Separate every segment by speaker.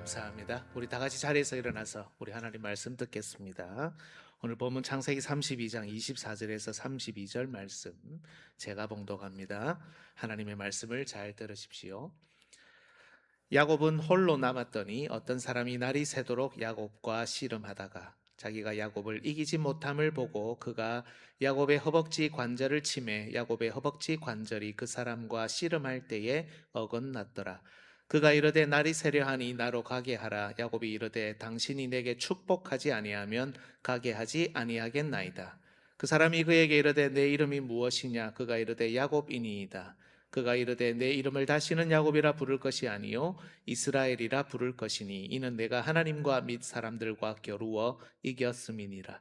Speaker 1: 감사합니다. 우리 다 같이 자리에서 일어나서 우리 하나님 말씀 듣겠습니다. 오늘 본문 창세기 32장 24절에서 32절 말씀 제가 봉독합니다. 하나님의 말씀을 잘 들으십시오. 야곱은 홀로 남았더니 어떤 사람이 날이 새도록 야곱과 씨름하다가 자기가 야곱을 이기지 못함을 보고 그가 야곱의 허벅지 관절을 치매 야곱의 허벅지 관절이 그 사람과 씨름할 때에 어긋났더라. 그가 이르되 날이 새려하니 나로 가게 하라. 야곱이 이르되 당신이 내게 축복하지 아니하면 가게 하지 아니하겠나이다. 그 사람이 그에게 이르되 내 이름이 무엇이냐? 그가 이르되 야곱이니이다. 그가 이르되 내 이름을 다시는 야곱이라 부를 것이 아니요 이스라엘이라 부를 것이니 이는 내가 하나님과 및 사람들과 겨루어 이겼음이니라.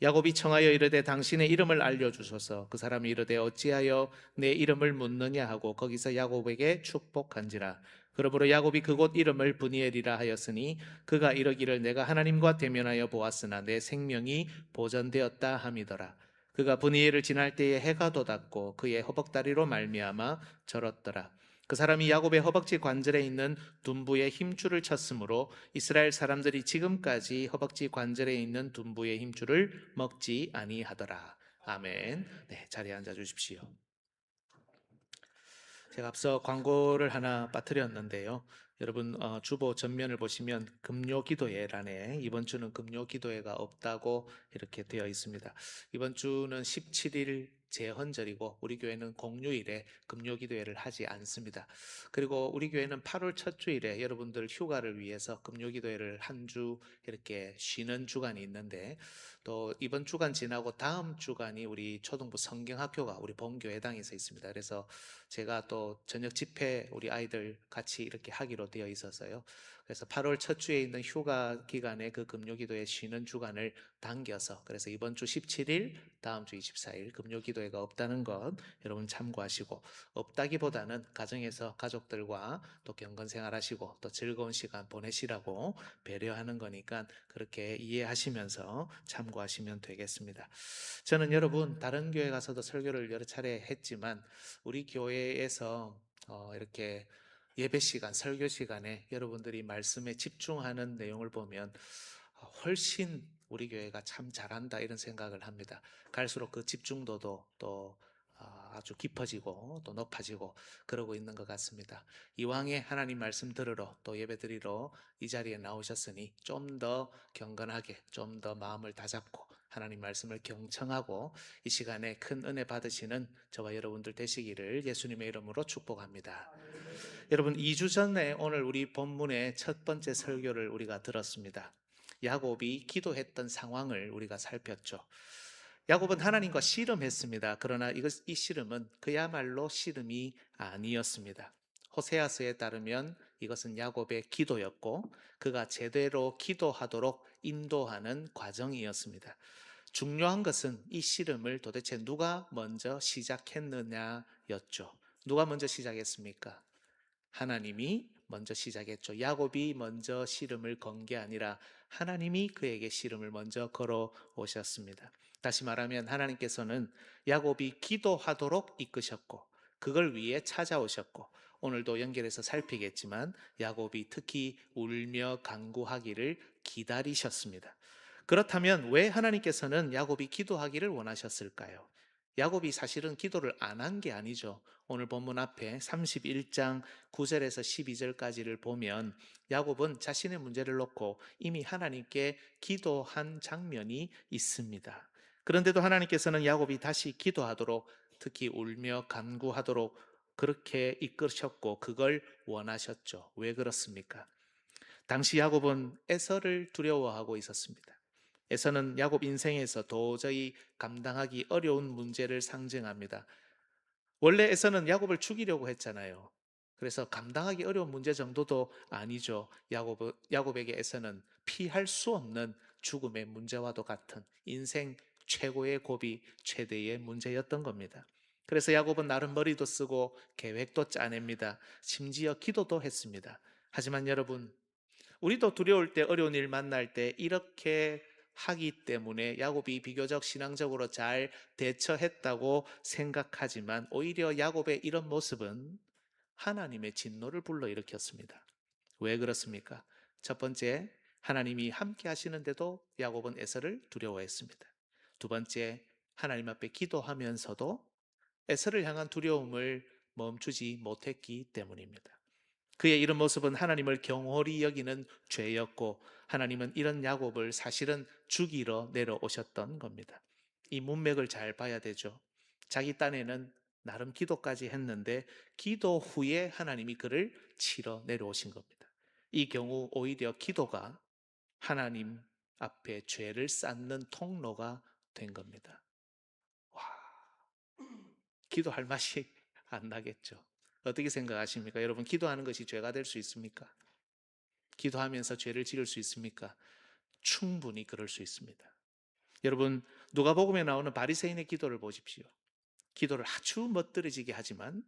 Speaker 1: 야곱이 청하여 이르되 당신의 이름을 알려주소서. 그 사람이 이르되 어찌하여 내 이름을 묻느냐 하고 거기서 야곱에게 축복한지라. 그러므로 야곱이 그곳 이름을 브니엘이라 하였으니 그가 이르기를 내가 하나님과 대면하여 보았으나 내 생명이 보전되었다 함이더라. 그가 브니엘을 지날 때에 해가 돋았고 그의 허벅다리로 말미암아 절었더라. 그 사람이 야곱의 허벅지 관절에 있는 둔부의 힘줄을 쳤으므로 이스라엘 사람들이 지금까지 허벅지 관절에 있는 둔부의 힘줄을 먹지 아니하더라. 아멘. 네, 자리에 앉아 주십시오. 제가 앞서 광고를 하나 빠뜨렸는데요. 여러분 주보 전면을 보시면 금요기도회란에 이번 주는 금요기도회가 없다고 이렇게 되어 있습니다. 이번 주는 17일 제헌절이고 우리 교회는 공휴일에 금요기도회를 하지 않습니다. 그리고 우리 교회는 8월 첫 주일에 여러분들 휴가를 위해서 금요기도회를 한 주 이렇게 쉬는 주간이 있는데 또 이번 주간 지나고 다음 주간이 우리 초등부 성경학교가 우리 본교회당에서 있습니다. 그래서 제가 또 저녁 집회 우리 아이들 같이 이렇게 하기로 되어 있었어요. 그래서 8월 첫 주에 있는 휴가 기간에 그 금요기도회 쉬는 주간을 당겨서 그래서 이번 주 17일, 다음 주 24일 금요기도회가 없다는 것 여러분 참고하시고 없다기보다는 가정에서 가족들과 또 경건생활하시고 또 즐거운 시간 보내시라고 배려하는 거니까 그렇게 이해하시면서 참고하시면 되겠습니다. 저는 여러분 다른 교회 가서도 설교를 여러 차례 했지만 우리 교회에서 이렇게 예배 시간, 설교 시간에 여러분들이 말씀에 집중하는 내용을 보면 훨씬 우리 교회가 참 잘한다 이런 생각을 합니다. 갈수록 그 집중도도 또 아주 깊어지고 또 높아지고 그러고 있는 것 같습니다. 이왕에 하나님 말씀 들으러 또 예배 드리러 이 자리에 나오셨으니 좀 더 경건하게 좀 더 마음을 다잡고 하나님 말씀을 경청하고 이 시간에 큰 은혜 받으시는 저와 여러분들 되시기를 예수님의 이름으로 축복합니다. 여러분 2주 전에 오늘 우리 본문의 첫 번째 설교를 우리가 들었습니다. 야곱이 기도했던 상황을 우리가 살폈죠. 야곱은 하나님과 씨름했습니다. 그러나 이 씨름은 그야말로 씨름이 아니었습니다. 호세아서에 따르면 이것은 야곱의 기도였고 그가 제대로 기도하도록 인도하는 과정이었습니다. 중요한 것은 이 씨름을 도대체 누가 먼저 시작했느냐였죠. 누가 먼저 시작했습니까? 하나님이 먼저 시작했죠. 야곱이 먼저 씨름을 건 게 아니라 하나님이 그에게 씨름을 먼저 걸어 오셨습니다. 다시 말하면 하나님께서는 야곱이 기도하도록 이끄셨고 그걸 위해 찾아오셨고 오늘도 연결해서 살피겠지만 야곱이 특히 울며 간구하기를 기다리셨습니다. 그렇다면 왜 하나님께서는 야곱이 기도하기를 원하셨을까요? 야곱이 사실은 기도를 안 한 게 아니죠. 오늘 본문 앞에 31장 9절에서 12절까지를 보면 야곱은 자신의 문제를 놓고 이미 하나님께 기도한 장면이 있습니다. 그런데도 하나님께서는 야곱이 다시 기도하도록 특히 울며 간구하도록 그렇게 이끄셨고 그걸 원하셨죠. 왜 그렇습니까? 당시 야곱은 에서를 두려워하고 있었습니다. 에서는 야곱 인생에서 도저히 감당하기 어려운 문제를 상징합니다. 원래 에서는 야곱을 죽이려고 했잖아요. 그래서 감당하기 어려운 문제 정도도 아니죠. 야곱에게 에서는 피할 수 없는 죽음의 문제와도 같은 인생 최고의 고비, 최대의 문제였던 겁니다. 그래서 야곱은 나름 머리도 쓰고 계획도 짜냅니다. 심지어 기도도 했습니다. 하지만 여러분, 우리도 두려울 때 어려운 일 만날 때 이렇게 하기 때문에 야곱이 비교적 신앙적으로 잘 대처했다고 생각하지만 오히려 야곱의 이런 모습은 하나님의 진노를 불러일으켰습니다. 왜 그렇습니까? 첫 번째, 하나님이 함께 하시는데도 야곱은 에서를 두려워했습니다. 두 번째, 하나님 앞에 기도하면서도 에서를 향한 두려움을 멈추지 못했기 때문입니다. 그의 이런 모습은 하나님을 경홀히 여기는 죄였고, 하나님은 이런 야곱을 사실은 죽이러 내려오셨던 겁니다. 이 문맥을 잘 봐야 되죠. 자기 딴에는 나름 기도까지 했는데 기도 후에 하나님이 그를 치러 내려오신 겁니다. 이 경우 오히려 기도가 하나님 앞에 죄를 쌓는 통로가 된 겁니다. 와, 기도할 맛이 안 나겠죠. 어떻게 생각하십니까? 여러분, 기도하는 것이 죄가 될 수 있습니까? 기도하면서 죄를 지을 수 있습니까? 충분히 그럴 수 있습니다. 여러분, 누가복음에 나오는 바리새인의 기도를 보십시오. 기도를 아주 멋들어지게 하지만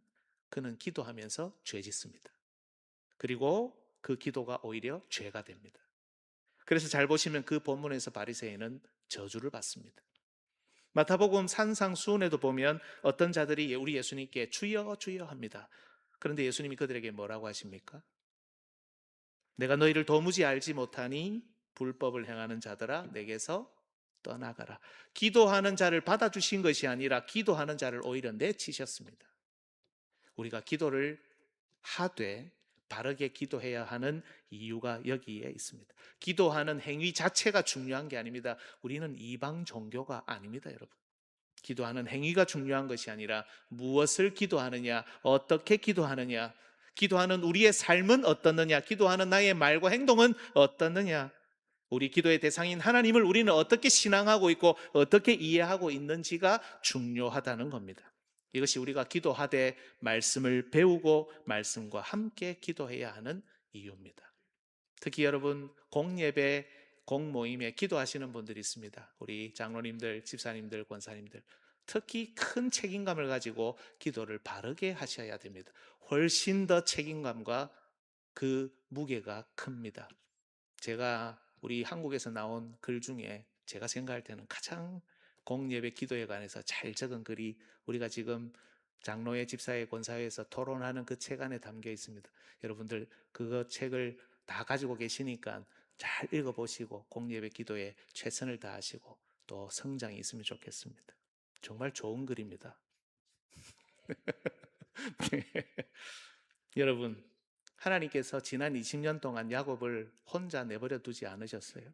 Speaker 1: 그는 기도하면서 죄 짓습니다. 그리고 그 기도가 오히려 죄가 됩니다. 그래서 잘 보시면 그 본문에서 바리새인은 저주를 받습니다. 마태복음 산상수훈에도 보면 어떤 자들이 우리 예수님께 주여 주여 합니다. 그런데 예수님이 그들에게 뭐라고 하십니까? 내가 너희를 도무지 알지 못하니 불법을 행하는 자들아 내게서 떠나가라. 기도하는 자를 받아주신 것이 아니라 기도하는 자를 오히려 내치셨습니다. 우리가 기도를 하되 바르게 기도해야 하는 이유가 여기에 있습니다. 기도하는 행위 자체가 중요한 게 아닙니다. 우리는 이방 종교가 아닙니다, 여러분. 기도하는 행위가 중요한 것이 아니라 무엇을 기도하느냐, 어떻게 기도하느냐, 기도하는 우리의 삶은 어떻느냐, 기도하는 나의 말과 행동은 어떻느냐, 우리 기도의 대상인 하나님을 우리는 어떻게 신앙하고 있고 어떻게 이해하고 있는지가 중요하다는 겁니다. 이것이 우리가 기도하되 말씀을 배우고 말씀과 함께 기도해야 하는 이유입니다. 특히 여러분, 공예배, 공모임에 기도하시는 분들이 있습니다. 우리 장로님들, 집사님들, 권사님들, 특히 큰 책임감을 가지고 기도를 바르게 하셔야 됩니다. 훨씬 더 책임감과 그 무게가 큽니다. 제가 우리 한국에서 나온 글 중에 제가 생각할 때는 가장 공예배 기도에 관해서 잘 적은 글이 우리가 지금 장로회, 집사회, 권사회에서 토론하는 그 책 안에 담겨 있습니다. 여러분들 그거 책을 다 가지고 계시니까 잘 읽어보시고 공예배 기도에 최선을 다하시고 또 성장이 있으면 좋겠습니다. 정말 좋은 글입니다. 여러분, 하나님께서 지난 20년 동안 야곱을 혼자 내버려 두지 않으셨어요.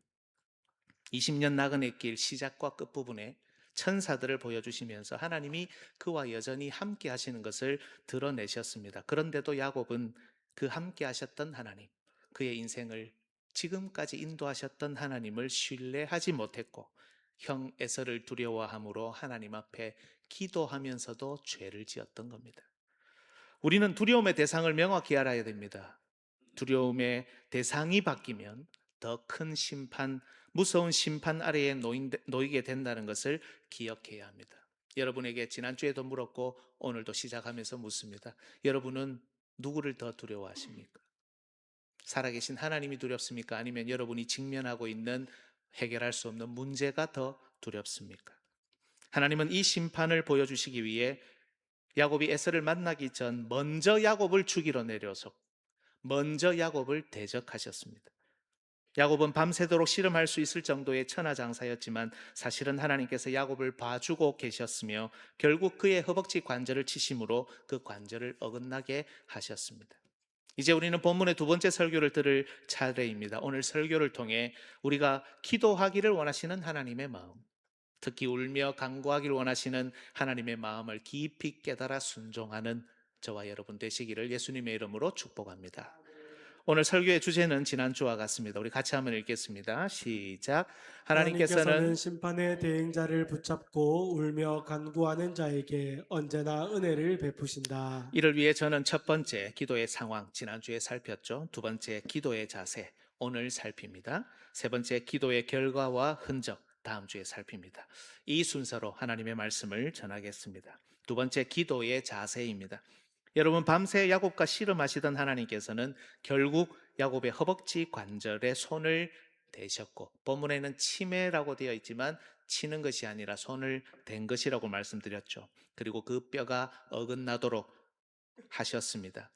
Speaker 1: 20년 나그네 길 시작과 끝부분에 천사들을 보여주시면서 하나님이 그와 여전히 함께 하시는 것을 드러내셨습니다. 그런데도 야곱은 그 함께 하셨던 하나님, 그의 인생을 지금까지 인도하셨던 하나님을 신뢰하지 못했고 형 에서를 두려워함으로 하나님 앞에 기도하면서도 죄를 지었던 겁니다. 우리는 두려움의 대상을 명확히 알아야 됩니다. 두려움의 대상이 바뀌면 더 큰 심판, 무서운 심판 아래에 놓이게 된다는 것을 기억해야 합니다. 여러분에게 지난주에도 물었고 오늘도 시작하면서 묻습니다. 여러분은 누구를 더 두려워하십니까? 살아계신 하나님이 두렵습니까? 아니면 여러분이 직면하고 있는 해결할 수 없는 문제가 더 두렵습니까? 하나님은 이 심판을 보여주시기 위해 야곱이 에서를 만나기 전 먼저 야곱을 죽이러 내려서 먼저 야곱을 대적하셨습니다. 야곱은 밤새도록 씨름할 수 있을 정도의 천하장사였지만 사실은 하나님께서 야곱을 봐주고 계셨으며 결국 그의 허벅지 관절을 치심으로 그 관절을 어긋나게 하셨습니다. 이제 우리는 본문의 두 번째 설교를 들을 차례입니다. 오늘 설교를 통해 우리가 기도하기를 원하시는 하나님의 마음, 특히 울며 간구하기를 원하시는 하나님의 마음을 깊이 깨달아 순종하는 저와 여러분 되시기를 예수님의 이름으로 축복합니다. 오늘 설교의 주제는 지난주와 같습니다. 우리 같이 한번 읽겠습니다. 시작.
Speaker 2: 하나님께서는
Speaker 1: 하나님께서는
Speaker 2: 심판의 대행자를 붙잡고 울며 간구하는 자에게 언제나 은혜를 베푸신다.
Speaker 1: 이를 위해 저는 첫 번째 기도의 상황 지난주에 살폈죠. 두 번째 기도의 자세 오늘 살핍니다. 세 번째 기도의 결과와 흔적 다음 주에 살핍니다. 이 순서로 하나님의 말씀을 전하겠습니다. 두 번째 기도의 자세입니다. 여러분, 밤새 야곱과 씨름하시던 하나님께서는 결국 야곱의 허벅지 관절에 손을 대셨고, 본문에는 치매라고 되어 있지만 치는 것이 아니라 손을 댄 것이라고 말씀드렸죠. 그리고 그 뼈가 어긋나도록 하셨습니다.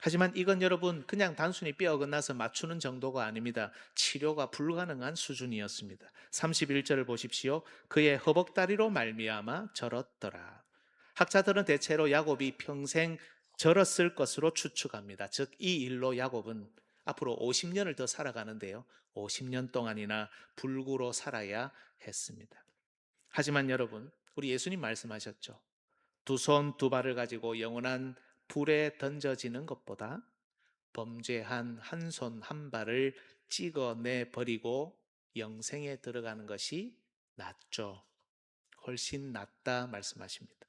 Speaker 1: 하지만 이건 여러분 그냥 단순히 뼈 어긋나서 맞추는 정도가 아닙니다. 치료가 불가능한 수준이었습니다. 31절을 보십시오. 그의 허벅다리로 말미암아 절었더라. 학자들은 대체로 야곱이 평생 절었을 것으로 추측합니다. 즉 이 일로 야곱은 앞으로 50년을 더 살아가는데요. 50년 동안이나 불구로 살아야 했습니다. 하지만 여러분, 우리 예수님 말씀하셨죠. 두 손 두 발을 가지고 영원한 불에 던져지는 것보다 범죄한 한 손 한 발을 찍어내 버리고 영생에 들어가는 것이 낫죠. 훨씬 낫다 말씀하십니다.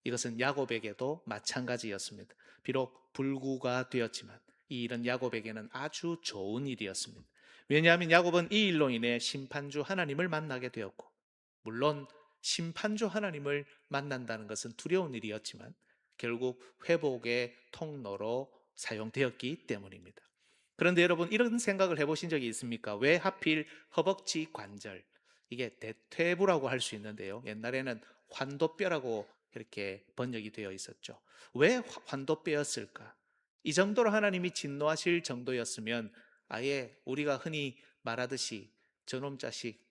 Speaker 1: 이것은 야곱에게도 마찬가지였습니다. 비록 불구가 되었지만 이 일은 야곱에게는 아주 좋은 일이었습니다. 왜냐하면 야곱은 이 일로 인해 심판주 하나님을 만나게 되었고, 물론 심판주 하나님을 만난다는 것은 두려운 일이었지만 결국 회복의 통로로 사용되었기 때문입니다. 그런데 여러분 이런 생각을 해보신 적이 있습니까? 왜 하필 허벅지 관절, 이게 대퇴부라고 할 수 있는데요. 옛날에는 환도뼈라고 이렇게 번역이 되어 있었죠. 왜 환도뼈였을까? 이 정도로 하나님이 진노하실 정도였으면 아예 우리가 흔히 말하듯이 저놈 자식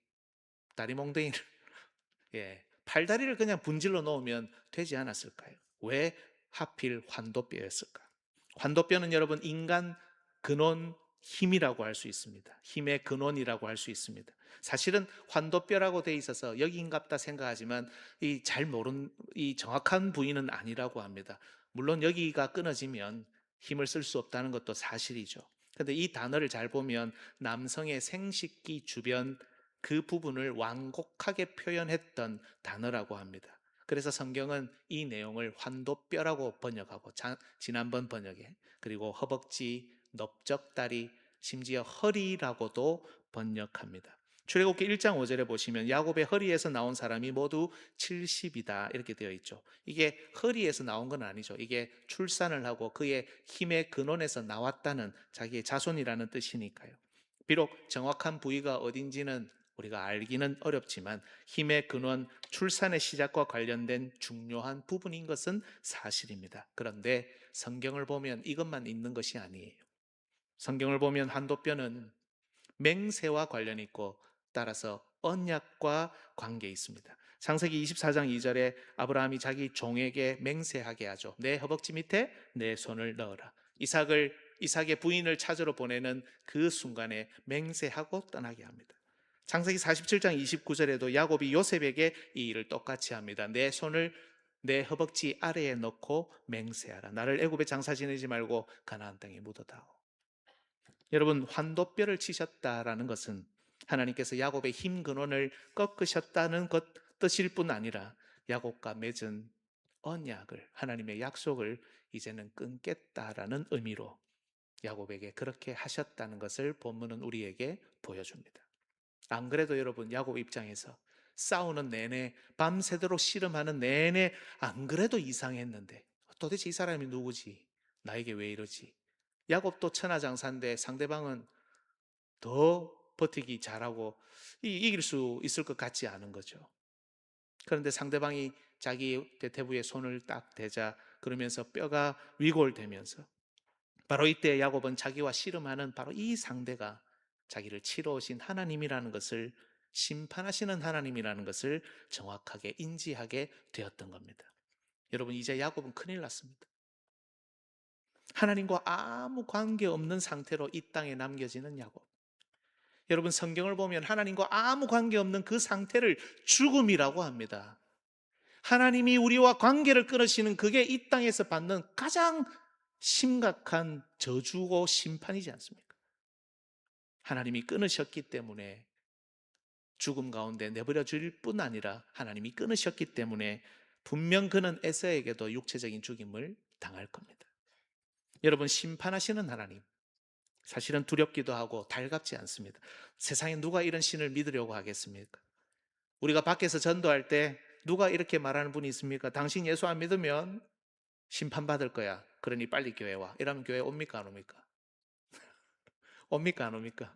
Speaker 1: 다리몽둥이를 팔다리를 그냥 분질러 놓으면 되지 않았을까요? 왜 하필 환도뼈였을까? 환도뼈는 여러분 인간 근원 힘이라고 할 수 있습니다. 힘의 근원이라고 할 수 있습니다. 사실은 환도뼈라고 돼 있어서 여기인갑다 생각하지만 이 정확한 부위는 아니라고 합니다. 물론 여기가 끊어지면 힘을 쓸 수 없다는 것도 사실이죠. 그런데 이 단어를 잘 보면 남성의 생식기 주변 그 부분을 완곡하게 표현했던 단어라고 합니다. 그래서 성경은 이 내용을 환도뼈라고 번역하고 지난번 번역에 그리고 허벅지, 넓적다리, 심지어 허리라고도 번역합니다. 출애굽기 1장 5절에 보시면 야곱의 허리에서 나온 사람이 모두 70이다 이렇게 되어 있죠. 이게 허리에서 나온 건 아니죠. 이게 출산을 하고 그의 힘의 근원에서 나왔다는 자기의 자손이라는 뜻이니까요. 비록 정확한 부위가 어딘지는 우리가 알기는 어렵지만 힘의 근원, 출산의 시작과 관련된 중요한 부분인 것은 사실입니다. 그런데 성경을 보면 이것만 있는 것이 아니에요. 성경을 보면 한도뼈는 맹세와 관련이 있고 따라서 언약과 관계 있습니다. 창세기 24장 2절에 아브라함이 자기 종에게 맹세하게 하죠. 내 허벅지 밑에 내 손을 넣어라. 이삭의 부인을 찾으러 보내는 그 순간에 맹세하고 떠나게 합니다. 창세기 47장 29절에도 야곱이 요셉에게 이 일을 똑같이 합니다. 내 손을 내 허벅지 아래에 넣고 맹세하라. 나를 애굽에 장사 지내지 말고 가나안 땅에 묻어다오. 여러분 환도뼈를 치셨다라는 것은 하나님께서 야곱의 힘 근원을 꺾으셨다는 것 뜻일 뿐 아니라 야곱과 맺은 언약을 하나님의 약속을 이제는 끊겠다라는 의미로 야곱에게 그렇게 하셨다는 것을 본문은 우리에게 보여줍니다. 안 그래도 여러분 야곱 입장에서 싸우는 내내 밤새도록 씨름하는 내내 안 그래도 이상했는데 도대체 이 사람이 누구지? 나에게 왜 이러지? 야곱도 천하장사인데 상대방은 더 버티기 잘하고 이길 수 있을 것 같지 않은 거죠. 그런데 상대방이 자기 대퇴부의 손을 딱 대자 그러면서 뼈가 위골되면서 바로 이때 야곱은 자기와 씨름하는 바로 이 상대가 자기를 치러 오신 하나님이라는 것을 심판하시는 하나님이라는 것을 정확하게 인지하게 되었던 겁니다. 여러분 이제 야곱은 큰일 났습니다. 하나님과 아무 관계 없는 상태로 이 땅에 남겨지는 야곱. 여러분 성경을 보면 하나님과 아무 관계 없는 그 상태를 죽음이라고 합니다. 하나님이 우리와 관계를 끊으시는 그게 이 땅에서 받는 가장 심각한 저주고 심판이지 않습니까? 하나님이 끊으셨기 때문에 죽음 가운데 내버려 줄 뿐 아니라 하나님이 끊으셨기 때문에 분명 그는 에서에게도 육체적인 죽임을 당할 겁니다. 여러분 심판하시는 하나님 사실은 두렵기도 하고 달갑지 않습니다. 세상에 누가 이런 신을 믿으려고 하겠습니까? 우리가 밖에서 전도할 때 누가 이렇게 말하는 분이 있습니까? 당신 예수 안 믿으면 심판받을 거야. 그러니 빨리 교회 와. 이러면 교회 옵니까 안 옵니까? 옵니까 안 옵니까?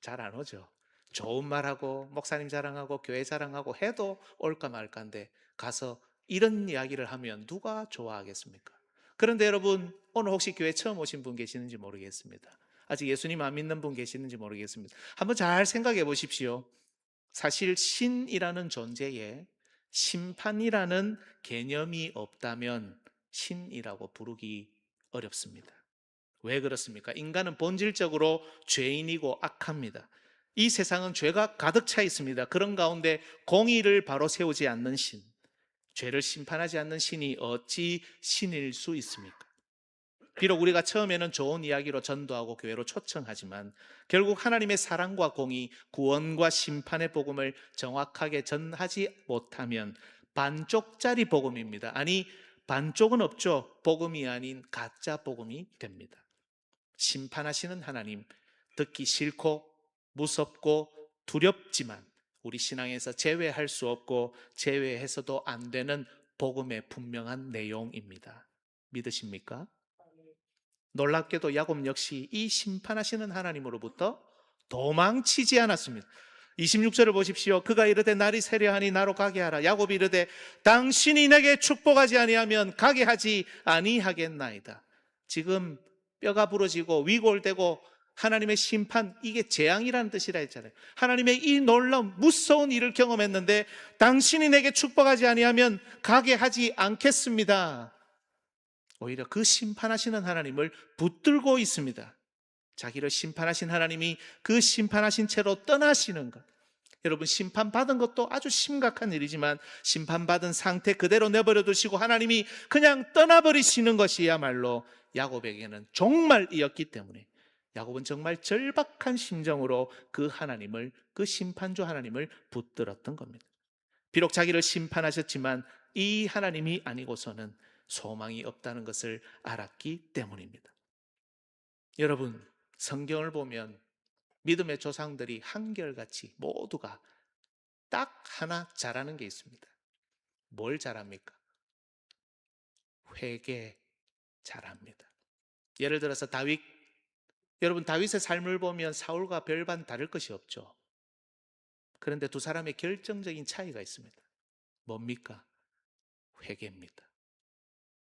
Speaker 1: 잘 안 오죠. 좋은 말하고 목사님 자랑하고 교회 자랑하고 해도 올까 말까인데 가서 이런 이야기를 하면 누가 좋아하겠습니까? 그런데 여러분, 오늘 혹시 교회 처음 오신 분 계시는지 모르겠습니다. 아직 예수님 안 믿는 분 계시는지 모르겠습니다. 한번 잘 생각해 보십시오. 사실 신이라는 존재에 심판이라는 개념이 없다면 신이라고 부르기 어렵습니다. 왜 그렇습니까? 인간은 본질적으로 죄인이고 악합니다. 이 세상은 죄가 가득 차 있습니다. 그런 가운데 공의를 바로 세우지 않는 신, 죄를 심판하지 않는 신이 어찌 신일 수 있습니까? 비록 우리가 처음에는 좋은 이야기로 전도하고 교회로 초청하지만 결국 하나님의 사랑과 공의, 구원과 심판의 복음을 정확하게 전하지 못하면 반쪽짜리 복음입니다. 아니, 반쪽은 없죠. 복음이 아닌 가짜 복음이 됩니다. 심판하시는 하나님, 듣기 싫고 무섭고 두렵지만 우리 신앙에서 제외할 수 없고 제외해서도 안 되는 복음의 분명한 내용입니다. 믿으십니까? 놀랍게도 야곱 역시 이 심판하시는 하나님으로부터 도망치지 않았습니다. 26절을 보십시오. 그가 이르되 날이 세려하니 나로 가게 하라. 야곱이 이르되 당신이 내게 축복하지 아니하면 가게 하지 아니하겠나이다. 지금 뼈가 부러지고 위골되고 하나님의 심판, 이게 재앙이라는 뜻이라 했잖아요. 하나님의 이 놀라운 무서운 일을 경험했는데 당신이 내게 축복하지 아니하면 가게 하지 않겠습니다. 오히려 그 심판하시는 하나님을 붙들고 있습니다. 자기를 심판하신 하나님이 그 심판하신 채로 떠나시는 것. 여러분, 심판받은 것도 아주 심각한 일이지만 심판받은 상태 그대로 내버려 두시고 하나님이 그냥 떠나버리시는 것이야말로 야곱에게는 종말이었기 때문에 야곱은 정말 절박한 심정으로 그 하나님을, 그 심판주 하나님을 붙들었던 겁니다. 비록 자기를 심판하셨지만 이 하나님이 아니고서는 소망이 없다는 것을 알았기 때문입니다. 여러분, 성경을 보면 믿음의 조상들이 한결같이 모두가 딱 하나 잘하는 게 있습니다. 뭘 잘합니까? 회개 잘합니다. 예를 들어서 다윗, 여러분 다윗의 삶을 보면 사울과 별반 다를 것이 없죠. 그런데 두 사람의 결정적인 차이가 있습니다. 뭡니까? 회개입니다.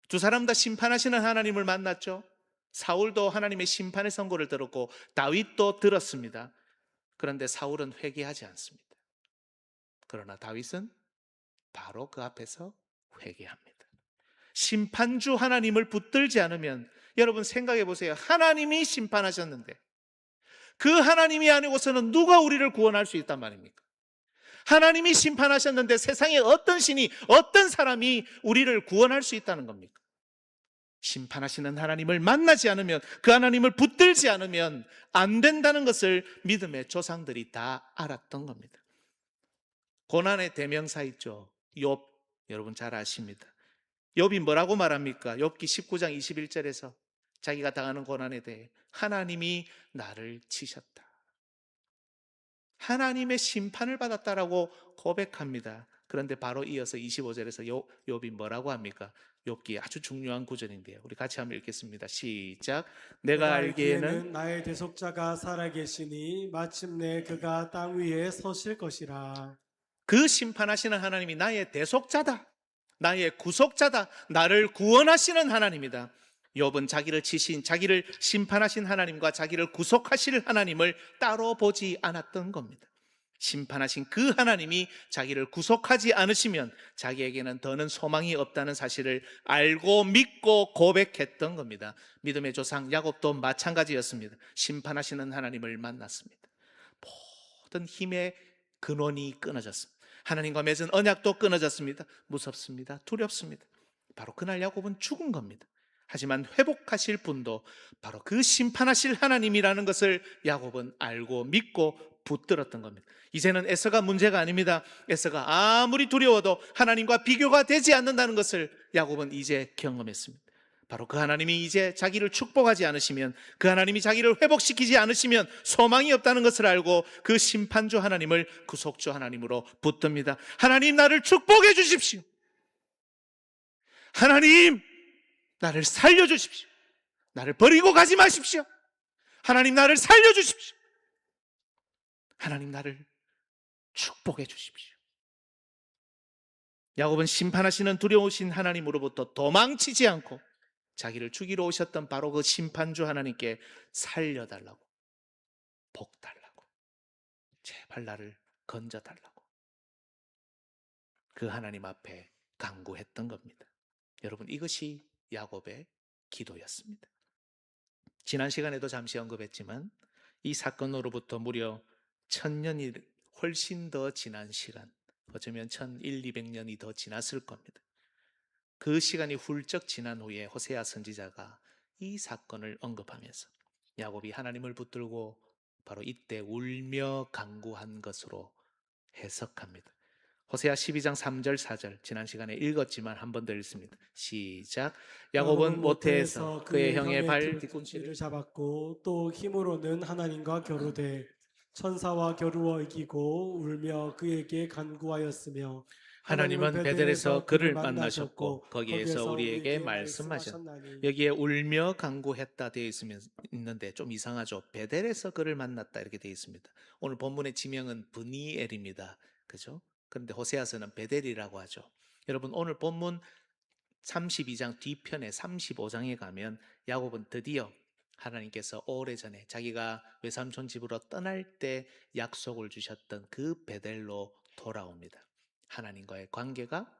Speaker 1: 두 사람 다 심판하시는 하나님을 만났죠. 사울도 하나님의 심판의 선고를 들었고 다윗도 들었습니다. 그런데 사울은 회개하지 않습니다. 그러나 다윗은 바로 그 앞에서 회개합니다. 심판주 하나님을 붙들지 않으면, 여러분 생각해 보세요. 하나님이 심판하셨는데 그 하나님이 아니고서는 누가 우리를 구원할 수 있단 말입니까? 하나님이 심판하셨는데 세상에 어떤 신이, 어떤 사람이 우리를 구원할 수 있다는 겁니까? 심판하시는 하나님을 만나지 않으면, 그 하나님을 붙들지 않으면 안 된다는 것을 믿음의 조상들이 다 알았던 겁니다. 고난의 대명사 있죠. 욥, 여러분 잘 아십니다. 욥이 뭐라고 말합니까? 욥기 19장 21절에서 자기가 당하는 고난에 대해 하나님이 나를 치셨다, 하나님의 심판을 받았다라고 고백합니다. 그런데 바로 이어서 25절에서 욥이 뭐라고 합니까? 욥기 아주 중요한 구절인데요. 우리 같이 한번 읽겠습니다. 시작. 내가 알기에는
Speaker 2: 나의 대속자가 살아계시니 마침내 그가 땅 위에 서실 것이라.
Speaker 1: 그 심판하시는 하나님이 나의 대속자다, 나의 구속자다, 나를 구원하시는 하나님이다. 욥은 자기를 치신, 자기를 심판하신 하나님과 자기를 구속하실 하나님을 따로 보지 않았던 겁니다. 심판하신 그 하나님이 자기를 구속하지 않으시면 자기에게는 더는 소망이 없다는 사실을 알고 믿고 고백했던 겁니다. 믿음의 조상 야곱도 마찬가지였습니다. 심판하시는 하나님을 만났습니다. 모든 힘의 근원이 끊어졌습니다. 하나님과 맺은 언약도 끊어졌습니다. 무섭습니다. 두렵습니다. 바로 그날 야곱은 죽은 겁니다. 하지만 회복하실 분도 바로 그 심판하실 하나님이라는 것을 야곱은 알고 믿고 붙들었던 겁니다. 이제는 에서가 문제가 아닙니다. 에서가 아무리 두려워도 하나님과 비교가 되지 않는다는 것을 야곱은 이제 경험했습니다. 바로 그 하나님이 이제 자기를 축복하지 않으시면, 그 하나님이 자기를 회복시키지 않으시면 소망이 없다는 것을 알고 그 심판주 하나님을 구속주 하나님으로 붙듭니다. 하나님, 나를 축복해 주십시오. 하나님, 나를 살려주십시오. 나를 버리고 가지 마십시오. 하나님, 나를 살려주십시오. 하나님, 나를 축복해 주십시오. 야곱은 심판하시는 두려우신 하나님으로부터 도망치지 않고 자기를 죽이러 오셨던 바로 그 심판주 하나님께 살려달라고, 복 달라고, 제발 나를 건져달라고 그 하나님 앞에 간구했던 겁니다. 여러분, 이것이 야곱의 기도였습니다. 지난 시간에도 잠시 언급했지만 이 사건으로부터 무려 1000년이 훨씬 더 지난 시간, 어쩌면 1100~200년이 더 지났을 겁니다. 그 시간이 훌쩍 지난 후에 호세아 선지자가 이 사건을 언급하면서 야곱이 하나님을 붙들고 바로 이때 울며 간구한 것으로 해석합니다. 호세아 12장 3절 4절 지난 시간에 읽었지만 한 번 더 읽습니다. 시작. 야곱은 모태에서 그의 형의 발 뒤꿈치를
Speaker 2: 뒤꿈치를 잡았고 또 힘으로는 하나님과 겨루되 천사와 겨루어 이기고 울며 그에게 간구하였으며
Speaker 1: 하나님은 베델에서 그를 만나셨고 거기에서 우리에게 말씀하셨나니. 여기에 울며 간구했다 되어 있는데 좀 이상하죠. 베델에서 그를 만났다 이렇게 되어 있습니다. 오늘 본문의 지명은 브니엘입니다. 그죠? 그런데 호세아서는 베델이라고 하죠. 여러분, 오늘 본문 32장 뒤편에 35장에 가면 야곱은 드디어 하나님께서 오래전에 자기가 외삼촌 집으로 떠날 때 약속을 주셨던 그 베델로 돌아옵니다. 하나님과의 관계가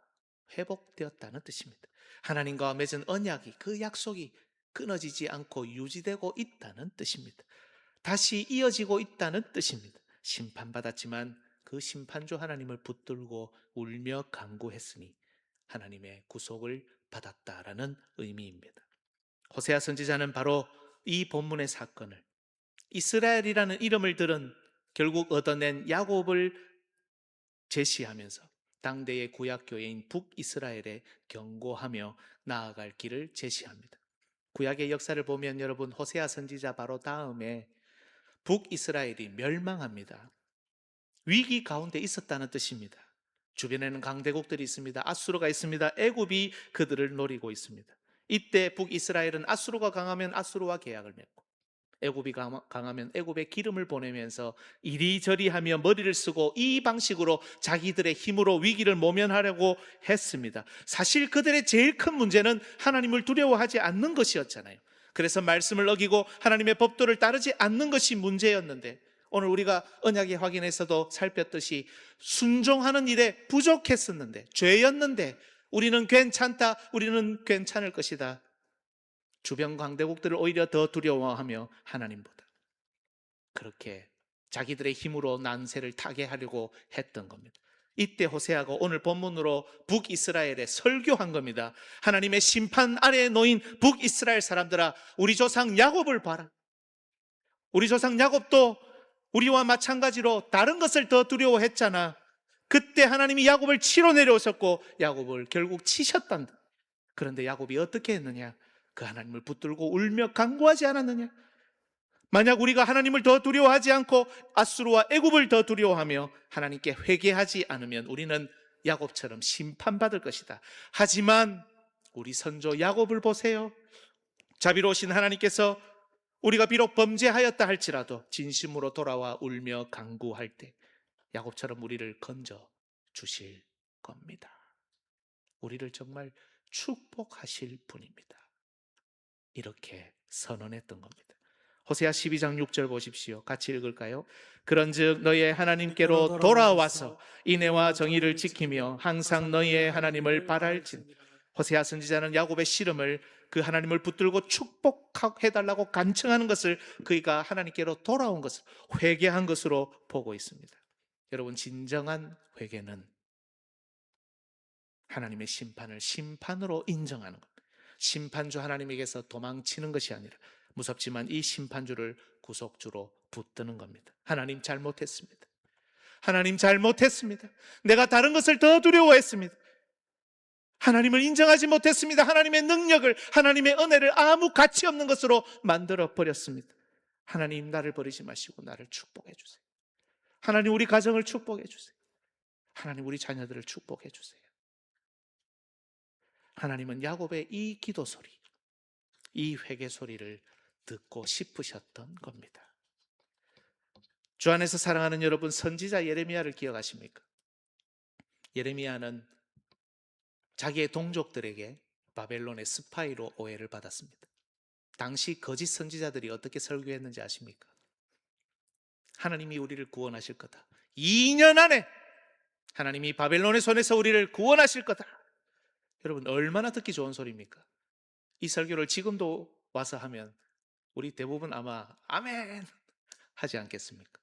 Speaker 1: 회복되었다는 뜻입니다. 하나님과 맺은 언약이, 그 약속이 끊어지지 않고 유지되고 있다는 뜻입니다. 다시 이어지고 있다는 뜻입니다. 심판받았지만 그 심판주 하나님을 붙들고 울며 간구했으니 하나님의 구속을 받았다라는 의미입니다. 호세아 선지자는 바로 이 본문의 사건을, 이스라엘이라는 이름을 들은 결국 얻어낸 야곱을 제시하면서 당대의 구약교회인 북이스라엘에 경고하며 나아갈 길을 제시합니다. 구약의 역사를 보면 여러분, 호세아 선지자 바로 다음에 북이스라엘이 멸망합니다. 위기 가운데 있었다는 뜻입니다. 주변에는 강대국들이 있습니다. 아수르가 있습니다. 애굽이 그들을 노리고 있습니다. 이때 북이스라엘은 아수르가 강하면 아수르와 계약을 맺고 애굽이 강하면 애굽에 기름을 보내면서 이리저리 하며 머리를 쓰고 이 방식으로 자기들의 힘으로 위기를 모면하려고 했습니다. 사실 그들의 제일 큰 문제는 하나님을 두려워하지 않는 것이었잖아요. 그래서 말씀을 어기고 하나님의 법도를 따르지 않는 것이 문제였는데, 오늘 우리가 언약의 확인에서도 살폈듯이 순종하는 일에 부족했었는데, 죄였는데 우리는 괜찮다, 우리는 괜찮을 것이다, 주변 강대국들을 오히려 더 두려워하며 하나님보다 그렇게 자기들의 힘으로 난세를 타게 하려고 했던 겁니다. 이때 호세아가 오늘 본문으로 북이스라엘에 설교한 겁니다. 하나님의 심판 아래에 놓인 북이스라엘 사람들아, 우리 조상 야곱을 봐라. 우리 조상 야곱도 우리와 마찬가지로 다른 것을 더 두려워했잖아. 그때 하나님이 야곱을 치러 내려오셨고 야곱을 결국 치셨단다. 그런데 야곱이 어떻게 했느냐? 그 하나님을 붙들고 울며 간구하지 않았느냐? 만약 우리가 하나님을 더 두려워하지 않고 아수르와 애굽을 더 두려워하며 하나님께 회개하지 않으면 우리는 야곱처럼 심판받을 것이다. 하지만 우리 선조 야곱을 보세요. 자비로우신 하나님께서 우리가 비록 범죄하였다 할지라도 진심으로 돌아와 울며 간구할 때 야곱처럼 우리를 건져 주실 겁니다. 우리를 정말 축복하실 분입니다. 이렇게 선언했던 겁니다. 호세아 12장 6절 보십시오. 같이 읽을까요? 그런즉 너희의 하나님께로 돌아와서 인애와 정의를 지키며 항상 너희의 하나님을 바랄지니. 호세아 선지자는 야곱의 씨름을, 그 하나님을 붙들고 축복해달라고 간청하는 것을, 그가 하나님께로 돌아온 것을, 회개한 것으로 보고 있습니다. 여러분, 진정한 회개는 하나님의 심판을 심판으로 인정하는 것, 심판주 하나님에게서 도망치는 것이 아니라 무섭지만 이 심판주를 구속주로 붙드는 겁니다. 하나님 잘못했습니다. 하나님 잘못했습니다. 내가 다른 것을 더 두려워했습니다. 하나님을 인정하지 못했습니다. 하나님의 능력을, 하나님의 은혜를 아무 가치 없는 것으로 만들어 버렸습니다. 하나님, 나를 버리지 마시고 나를 축복해 주세요. 하나님, 우리 가정을 축복해 주세요. 하나님, 우리 자녀들을 축복해 주세요. 하나님은 야곱의 이 기도 소리, 이 회개 소리를 듣고 싶으셨던 겁니다. 주 안에서 사랑하는 여러분, 선지자 예레미야를 기억하십니까? 예레미야는 자기의 동족들에게 바벨론의 스파이로 오해를 받았습니다. 당시 거짓 선지자들이 어떻게 설교했는지 아십니까? 하나님이 우리를 구원하실 거다. 2년 안에 하나님이 바벨론의 손에서 우리를 구원하실 거다. 여러분, 얼마나 듣기 좋은 소리입니까? 이 설교를 지금도 와서 하면 우리 대부분 아마 아멘 하지 않겠습니까?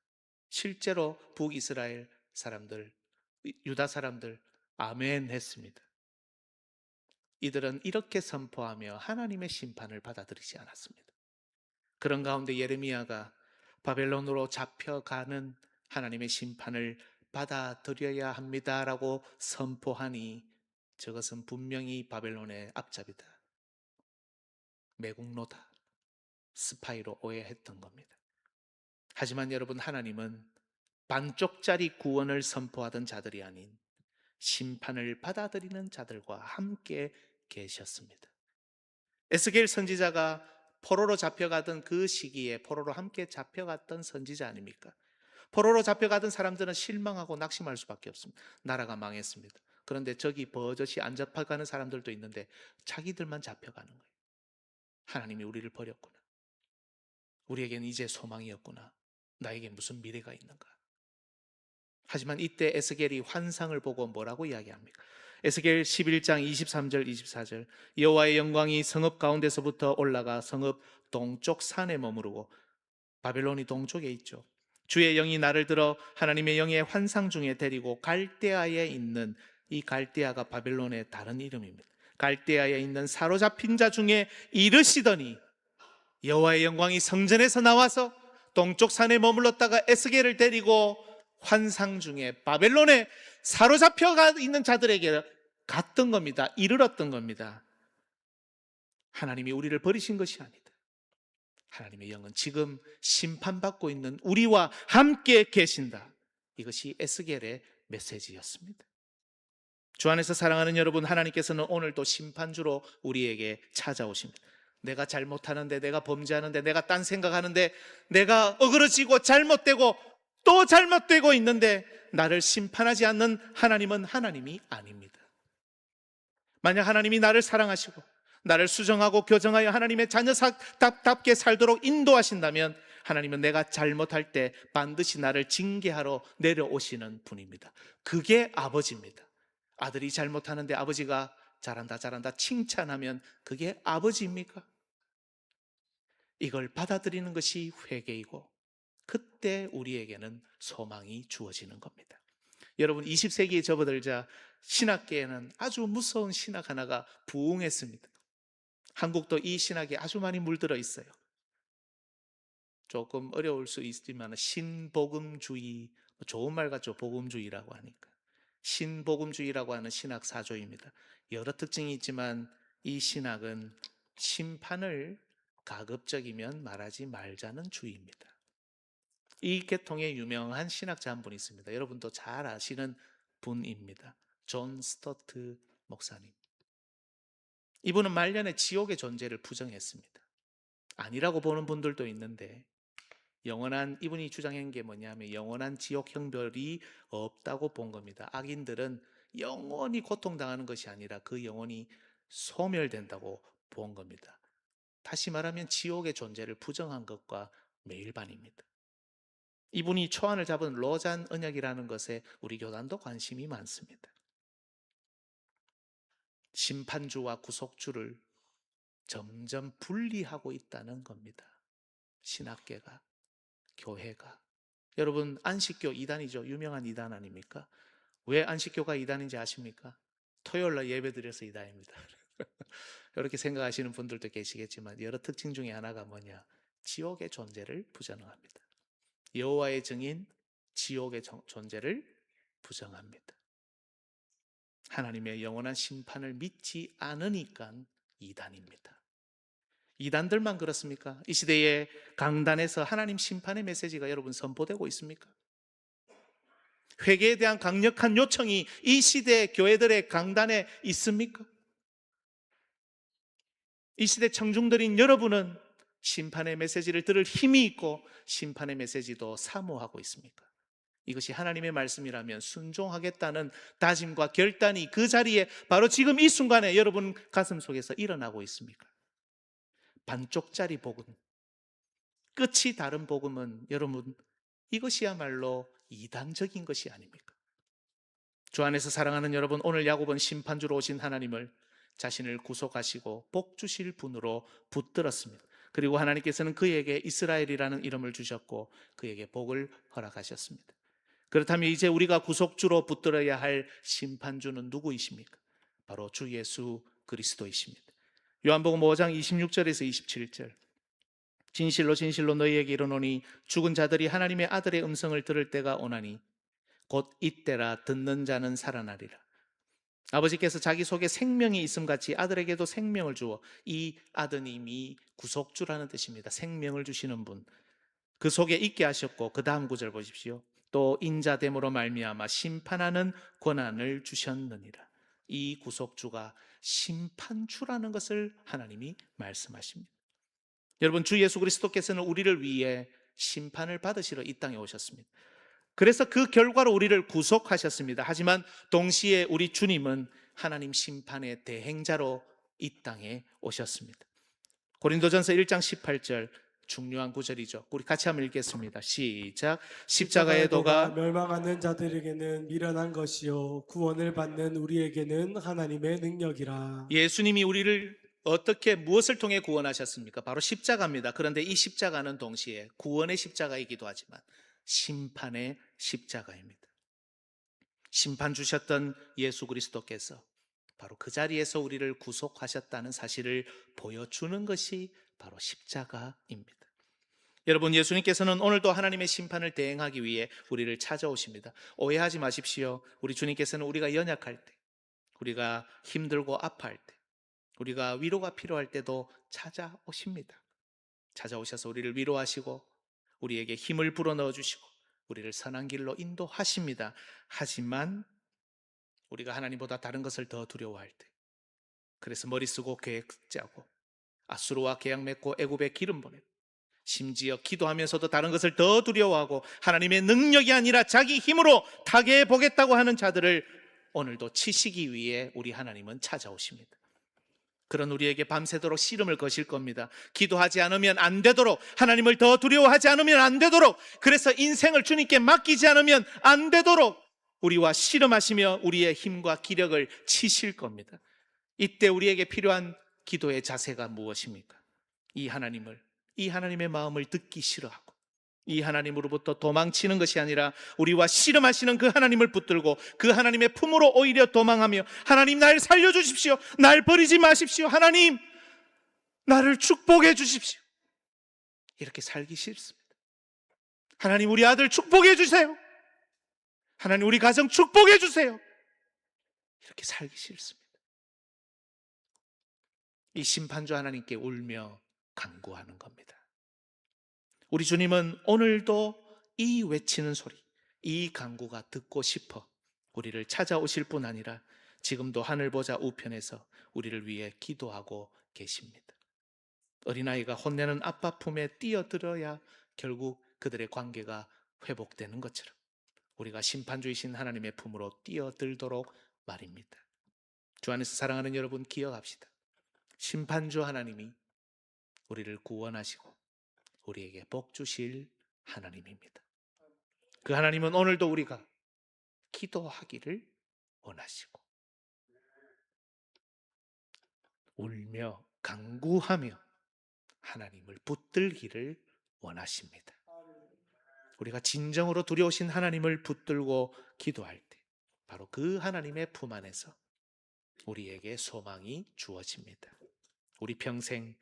Speaker 1: 실제로 북이스라엘 사람들, 유다 사람들 아멘 했습니다. 이들은 이렇게 선포하며 하나님의 심판을 받아들이지 않았습니다. 그런 가운데 예레미야가 바벨론으로 잡혀가는 하나님의 심판을 받아들여야 합니다라고 선포하니 저것은 분명히 바벨론의 앞잡이다, 매국노다, 스파이로 오해했던 겁니다. 하지만 여러분, 하나님은 반쪽짜리 구원을 선포하던 자들이 아닌 심판을 받아들이는 자들과 함께 계셨습니다. 에스겔 선지자가 포로로 잡혀가던 그 시기에 포로로 함께 잡혀갔던 선지자 아닙니까? 포로로 잡혀가던 사람들은 실망하고 낙심할 수밖에 없습니다. 나라가 망했습니다. 그런데 저기 버젓이 안 잡혀가는 사람들도 있는데 자기들만 잡혀가는 거예요. 하나님이 우리를 버렸구나. 우리에게는 이제 소망이 없구나. 나에게 무슨 미래가 있는가? 하지만 이때 에스겔이 환상을 보고 뭐라고 이야기합니까? 에스겔 11장 23절 24절 여호와의 영광이 성읍 가운데서부터 올라가 성읍 동쪽 산에 머무르고, 바벨론이 동쪽에 있죠. 주의 영이 나를 들어 하나님의 영의 환상 중에 데리고 갈대아에 있는, 이 갈대아가 바벨론의 다른 이름입니다. 갈대아에 있는 사로잡힌 자 중에 이르시더니, 여호와의 영광이 성전에서 나와서 동쪽 산에 머물렀다가 에스겔을 데리고 환상 중에 바벨론에 사로잡혀 있는 자들에게 갔던 겁니다. 이르렀던 겁니다. 하나님이 우리를 버리신 것이 아니다. 하나님의 영은 지금 심판받고 있는 우리와 함께 계신다. 이것이 에스겔의 메시지였습니다. 주 안에서 사랑하는 여러분, 하나님께서는 오늘도 심판주로 우리에게 찾아오십니다. 내가 잘못하는데, 내가 범죄하는데, 내가 딴 생각하는데, 내가 어그러지고 잘못되고 또 잘못되고 있는데 나를 심판하지 않는 하나님은 하나님이 아닙니다. 만약 하나님이 나를 사랑하시고 나를 수정하고 교정하여 하나님의 자녀답게 살도록 인도하신다면 하나님은 내가 잘못할 때 반드시 나를 징계하러 내려오시는 분입니다. 그게 아버지입니다. 아들이 잘못하는데 아버지가 잘한다 잘한다 칭찬하면 그게 아버지입니까? 이걸 받아들이는 것이 회개이고, 그때 우리에게는 소망이 주어지는 겁니다. 여러분, 20세기에 접어들자 신학계에는 아주 무서운 신학 하나가 부흥했습니다. 한국도 이 신학에 아주 많이 물들어 있어요. 조금 어려울 수 있지만 신복음주의, 좋은 말 같죠? 복음주의라고 하니까. 신복음주의라고 하는 신학 사조입니다. 여러 특징이 있지만 이 신학은 심판을 가급적이면 말하지 말자는 주의입니다. 이 계통의 유명한 신학자 한 분 있습니다. 여러분도 잘 아시는 분입니다. 존 스토트 목사님. 이분은 말년에 지옥의 존재를 부정했습니다. 아니라고 보는 분들도 있는데, 이분이 주장한 게 뭐냐면 영원한 지옥 형벌이 없다고 본 겁니다. 악인들은 영원히 고통당하는 것이 아니라 그 영혼이 소멸된다고 본 겁니다. 다시 말하면 지옥의 존재를 부정한 것과 매일반입니다. 이분이 초안을 잡은 로잔 언약이라는 것에 우리 교단도 관심이 많습니다. 심판주와 구속주를 점점 분리하고 있다는 겁니다. 신학계가, 교회가. 여러분, 안식교 이단이죠. 유명한 이단 아닙니까? 왜 안식교가 이단인지 아십니까? 토요일날 예배드려서 이단입니다. 이렇게 생각하시는 분들도 계시겠지만 여러 특징 중에 하나가 뭐냐? 지옥의 존재를 부정합니다. 여호와의 증인, 지옥의 존재를 부정합니다. 하나님의 영원한 심판을 믿지 않으니까 이단입니다. 이단들만 그렇습니까? 이 시대의 강단에서 하나님 심판의 메시지가 여러분 선포되고 있습니까? 회개에 대한 강력한 요청이 이 시대 교회들의 강단에 있습니까? 이 시대 청중들인 여러분은 심판의 메시지를 들을 힘이 있고 심판의 메시지도 사모하고 있습니까? 이것이 하나님의 말씀이라면 순종하겠다는 다짐과 결단이 그 자리에 바로 지금 이 순간에 여러분 가슴 속에서 일어나고 있습니까? 반쪽짜리 복음, 끝이 다른 복음은 여러분 이것이야말로 이단적인 것이 아닙니까? 주 안에서 사랑하는 여러분, 오늘 야곱은 심판주로 오신 하나님을 자신을 구속하시고 복 주실 분으로 붙들었습니다. 그리고 하나님께서는 그에게 이스라엘이라는 이름을 주셨고 그에게 복을 허락하셨습니다. 그렇다면 이제 우리가 구속주로 붙들어야 할 심판주는 누구이십니까? 바로 주 예수 그리스도이십니다. 요한복음 5장 26절에서 27절, 진실로 진실로 너희에게 이르노니 죽은 자들이 하나님의 아들의 음성을 들을 때가 오나니 곧 이때라. 듣는 자는 살아나리라. 아버지께서 자기 속에 생명이 있음 같이 아들에게도 생명을 주어, 이 아드님이 구속주라는 뜻입니다. 생명을 주시는 분, 그 속에 있게 하셨고, 그 다음 구절 보십시오. 또 인자됨으로 말미암아 심판하는 권한을 주셨느니라. 이 구속주가 심판주라는 것을 하나님이 말씀하십니다. 여러분, 주 예수 그리스도께서는 우리를 위해 심판을 받으시러 이 땅에 오셨습니다. 그래서 그 결과로 우리를 구속하셨습니다. 하지만 동시에 우리 주님은 하나님 심판의 대행자로 이 땅에 오셨습니다. 고린도전서 1장 18절, 중요한 구절이죠. 우리 같이 한번 읽겠습니다. 시작. 십자가의 도가
Speaker 2: 멸망하는 자들에게는 미련한 것이요 구원을 받는 우리에게는 하나님의 능력이라.
Speaker 1: 예수님이 우리를 어떻게 무엇을 통해 구원하셨습니까? 바로 십자가입니다. 그런데 이 십자가는 동시에 구원의 십자가이기도 하지만 심판의 십자가입니다. 심판 주셨던 예수 그리스도께서 바로 그 자리에서 우리를 구속하셨다는 사실을 보여주는 것이 바로 십자가입니다. 여러분, 예수님께서는 오늘도 하나님의 심판을 대행하기 위해 우리를 찾아오십니다. 오해하지 마십시오. 우리 주님께서는 우리가 연약할 때, 우리가 힘들고 아파할 때, 우리가 위로가 필요할 때도 찾아오십니다. 찾아오셔서 우리를 위로하시고 우리에게 힘을 불어넣어 주시고 우리를 선한 길로 인도하십니다. 하지만 우리가 하나님보다 다른 것을 더 두려워할 때, 그래서 머리 쓰고 계획 짜고 아수르와 계약 맺고 애굽에 기름 보내고 심지어 기도하면서도 다른 것을 더 두려워하고 하나님의 능력이 아니라 자기 힘으로 타개해 보겠다고 하는 자들을 오늘도 치시기 위해 우리 하나님은 찾아오십니다. 그런 우리에게 밤새도록 씨름을 거실 겁니다. 기도하지 않으면 안 되도록, 하나님을 더 두려워하지 않으면 안 되도록, 그래서 인생을 주님께 맡기지 않으면 안 되도록 우리와 씨름하시며 우리의 힘과 기력을 치실 겁니다. 이때 우리에게 필요한 기도의 자세가 무엇입니까? 이 하나님의 마음을 듣기 싫어하고 이 하나님으로부터 도망치는 것이 아니라 우리와 씨름하시는 그 하나님을 붙들고 그 하나님의 품으로 오히려 도망하며, 하나님 날 살려주십시오, 날 버리지 마십시오, 하나님 나를 축복해 주십시오, 이렇게 살기 싫습니다. 하나님 우리 아들 축복해 주세요, 하나님 우리 가정 축복해 주세요, 이렇게 살기 싫습니다. 이 심판주 하나님께 울며 간구하는 겁니다. 우리 주님은 오늘도 이 외치는 소리, 이 간구가 듣고 싶어 우리를 찾아오실 뿐 아니라 지금도 하늘 보좌 우편에서 우리를 위해 기도하고 계십니다. 어린아이가 혼내는 아빠 품에 뛰어들어야 결국 그들의 관계가 회복되는 것처럼 우리가 심판주이신 하나님의 품으로 뛰어들도록 말입니다. 주 안에서 사랑하는 여러분, 기억합시다. 심판주 하나님이 우리를 구원하시고 우리에게 복 주실 하나님입니다. 그 하나님은 오늘도 우리가 기도하기를 원하시고 울며 간구하며 하나님을 붙들기를 원하십니다. 우리가 진정으로 두려우신 하나님을 붙들고 기도할 때 바로 그 하나님의 품 안에서 우리에게 소망이 주어집니다. 우리 평생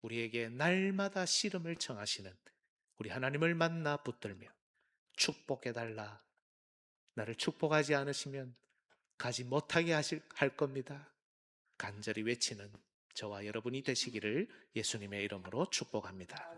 Speaker 1: 우리에게 날마다 씨름을 청하시는 우리 하나님을 만나 붙들며 축복해달라, 나를 축복하지 않으시면 가지 못하게 할 겁니다, 간절히 외치는 저와 여러분이 되시기를 예수님의 이름으로 축복합니다.